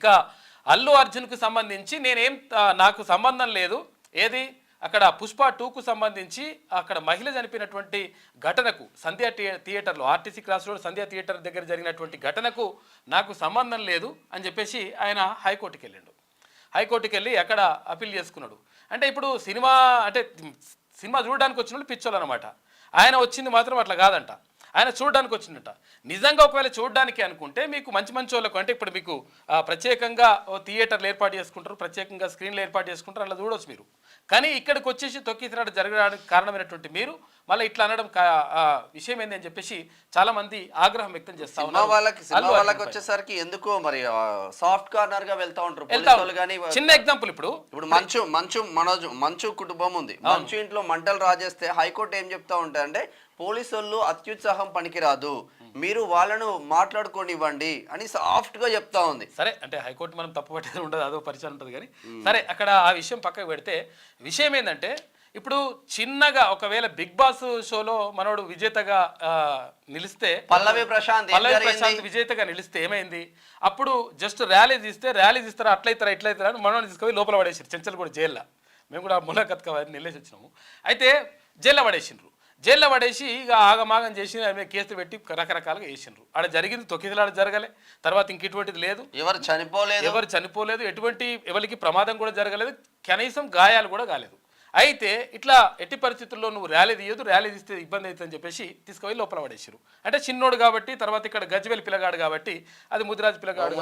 ఇక అల్లు అర్జున్కు సంబంధించి నేనేం నాకు సంబంధం లేదు, ఏది అక్కడ పుష్ప 2కు సంబంధించి అక్కడ మహిళ చనిపోయినటువంటి ఘటనకు సంధ్యా థియేటర్లో ఆర్టీసీ క్రాస్ రోడ్ సంధ్యా థియేటర్ దగ్గర జరిగినటువంటి ఘటనకు నాకు సంబంధం లేదు అని చెప్పేసి ఆయన హైకోర్టుకి వెళ్ళిండు. హైకోర్టుకి వెళ్ళి అక్కడ అప్పీల్ చేసుకున్నాడు. అంటే ఇప్పుడు సినిమా చూడడానికి వచ్చిన వాళ్ళు పిచ్చోళ్ళు అనమాట. ఆయన వచ్చింది మాత్రం అట్లా కాదంట, ఆయన చూడడానికి వచ్చిందట. నిజంగా ఒకవేళ చూడడానికి అనుకుంటే మీకు మంచి మంచి వాళ్ళకు అంటే ఇప్పుడు మీకు ప్రత్యేకంగా థియేటర్లు ఏర్పాటు చేసుకుంటారు, ప్రత్యేకంగా స్క్రీన్లు ఏర్పాటు చేసుకుంటారు, అలా చూడవచ్చు మీరు. కానీ ఇక్కడికి వచ్చేసి తొక్కిసలాట జరగడానికి కారణమైనటువంటి మీరు మళ్ళీ ఇట్లా అనడం విషయం ఏంది అని చెప్పేసి చాలా మంది ఆగ్రహం వ్యక్తం చేస్తా ఉన్నారు. వాళ్ళకి వచ్చేసరికి ఎందుకో మరి సాఫ్ట్ కార్నర్ గా వెళ్తా ఉంటారు. చిన్న ఎగ్జాంపుల్, ఇప్పుడు మంచు కుటుంబం ఉంది, మంచు ఇంట్లో మంటలు రాజేస్తే హైకోర్టు ఏం చెప్తా ఉంటారంటే పోలీసు వాళ్ళు అత్యుత్సాహం పనికిరాదు, మీరు వాళ్ళను మాట్లాడుకోనివ్వండి అని సాఫ్ట్ గా చెప్తా ఉంది. సరే, అంటే హైకోర్టు మనం తప్పు పట్టేది ఉండదు, అదో పరిచయం ఉంటుంది. కానీ సరే, అక్కడ ఆ విషయం పక్కకు పెడితే విషయం ఏంటంటే ఇప్పుడు చిన్నగా ఒకవేళ బిగ్ బాస్ షోలో మనోడు విజేతగా నిలిస్తే పల్లవి ప్రశాంత్ విజేతగా నిలిస్తే ఏమైంది, అప్పుడు జస్ట్ ర్యాలీ తీస్తారా అట్లయితారా ఇట్లయితారా అని మనోడు తీసుకొని లోపల పడేసారు. చెంచల్ కూడా జైల్లో, మేము కూడా ములాఖత్ వెళ్ళేసి వచ్చినాము. అయితే జైల్లో పడేసిండ్రు. జైల్లో పడేసి ఇక ఆగమాగం చేసి కేసులు పెట్టి రకరకాలుగా వేసిండ్రు. ఆడ జరిగింది తొక్కిసలాట జరగలే, తర్వాత ఇంకెటువంటిది లేదు, ఎవరు చనిపోలేదు, ఎవరికి ప్రమాదం కూడా జరగలేదు, కనీసం గాయాలు కూడా కాలేదు. అయితే ఇట్లా ఎట్టి పరిస్థితుల్లో నువ్వు ర్యాలీ తీస్తే ఇబ్బంది అవుతుందని చెప్పేసి తీసుకుపోయి లోపల పడేసారు. అంటే చిన్నోడు కాబట్టి, తర్వాత ఇక్కడ గజ్వేల్ పిల్లగాడు కాబట్టి, అది ముదిరాజ్ పిల్లగాడు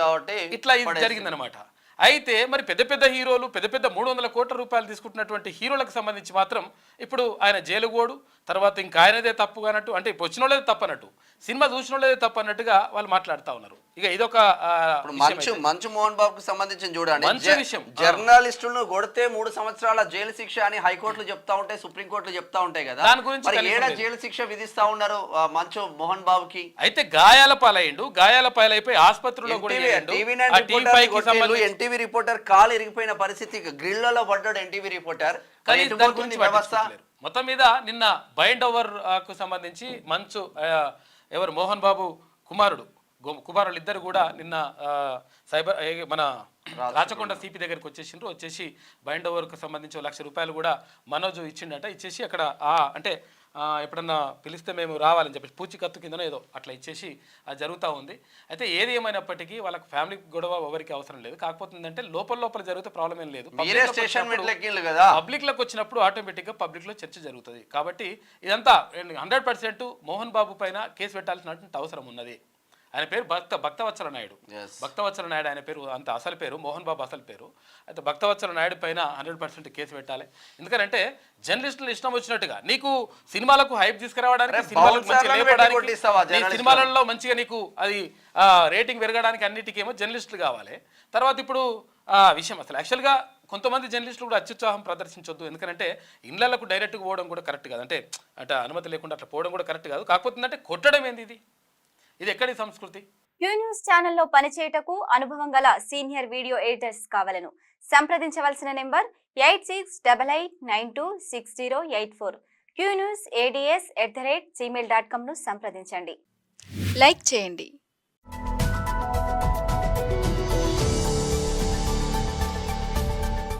కాబట్టి ఇట్లా ఇది జరిగిందనమాట. అయితే మరి పెద్ద పెద్ద హీరోలు పెద్ద 300 కోట్ల రూపాయలు తీసుకుంటున్నటువంటి హీరోలకు సంబంధించి మాత్రం ఇప్పుడు ఆయన జైలుగోడు, తర్వాత ఇంకా ఆయనదే తప్పు అన్నట్టు, అంటే వచ్చిన వాళ్ళదే తప్పు అన్నట్టు, సినిమా చూసిన వాళ్ళదే తప్పు అన్నట్టుగా వాళ్ళు మాట్లాడుతూ ఉన్నారు. ఇక ఇదొక మంచు మోహన్ బాబుకు సంబంధించి చూడండి, మంచి విషయం. జర్నలిస్టులను కొడితే 3 సంవత్సరాల జైలు శిక్ష అని హైకోర్టులు చెప్తా ఉంటాయి, సుప్రీంకోర్టులు చెప్తా ఉంటాయి కదా, దాని గురించి ఏడా జైలు శిక్ష విధిస్తా ఉన్నారు మంచు మోహన్ బాబుకి. అయితే గాయాల పాలైపోయి ఆసుపత్రిలో ఎన్టీవీ రిపోర్టర్ కాలు ఇరిగిపోయిన పరిస్థితి, గ్రిల్లలో పడ్డాడు ఎన్టీవీ రిపోర్టర్. మొత్తం మీద నిన్న బైండ్ ఓవర్ కు సంబంధించి మంచు మోహన్ బాబు కుమారులు ఇద్దరు కూడా నిన్న సైబర్ మన రాచకొండ సిపి దగ్గరికి వచ్చేసి బైండ్ ఓవర్కు సంబంధించి 1 లక్ష రూపాయలు కూడా మనోజ్ ఇచ్చిండట. ఇచ్చేసి అక్కడ అంటే ఎప్పుడన్నా పిలిస్తే మేము రావాలని చెప్పేసి పూచికత్తు కిందనో ఏదో అట్లా ఇచ్చేసి అది జరుగుతూ ఉంది. అయితే ఏది ఏమైనప్పటికీ వాళ్ళకి ఫ్యామిలీ గొడవ ఎవరికి అవసరం లేదు. కాకపోతే ఏంటంటే లోపల జరిగితే ప్రాబ్లం ఏం లేదు. పబ్లిక్ లకు వచ్చినప్పుడు ఆటోమేటిక్గా పబ్లిక్ లో చర్చ జరుగుతుంది. కాబట్టి ఇదంతా 100% మోహన్ బాబు పైన కేసు పెట్టాల్సినటువంటి అవసరం ఉన్నది. ఆయన పేరు భక్తవత్సల నాయుడు. ఆయన పేరు అంత అసలు పేరు మోహన్ బాబు అసలు పేరు. అయితే భక్తవత్సల నాయుడు పైన 100% కేసు పెట్టాలి. ఎందుకంటే జర్నలిస్టులు ఇష్టం వచ్చినట్టుగా నీకు సినిమాలకు హైప్ తీసుకురావడానికి, సినిమాలలో మంచిగా నీకు అది రేటింగ్ పెరగడానికి అన్నిటికేమో జర్నలిస్టులు కావాలి. తర్వాత ఇప్పుడు విషయం అసలు యాక్చువల్గా కొంతమంది జర్నలిస్టులు కూడా అత్యుత్సాహం ప్రదర్శించొద్దు. ఎందుకంటే ఇళ్లకు డైరెక్ట్గా పోవడం కూడా కరెక్ట్ కాదు, అంటే అనుమతి లేకుండా అట్లా పోవడం కూడా కరెక్ట్ కాదు. కాకపోతే ఏంటంటే కొట్టడం ఏంది, ఇది ఎక్కడి సంస్కృతి? క్యూ న్యూస్ ఛానల్లో పనిచేయటకు అనుభవం గల సీనియర్ వీడియో ఎడిటర్స్ కావాలను సంప్రదించవలసిన నెంబర్ 8688926084. qnewsads@gmail.com ను సంప్రదించండి. లైక్ చేయండి.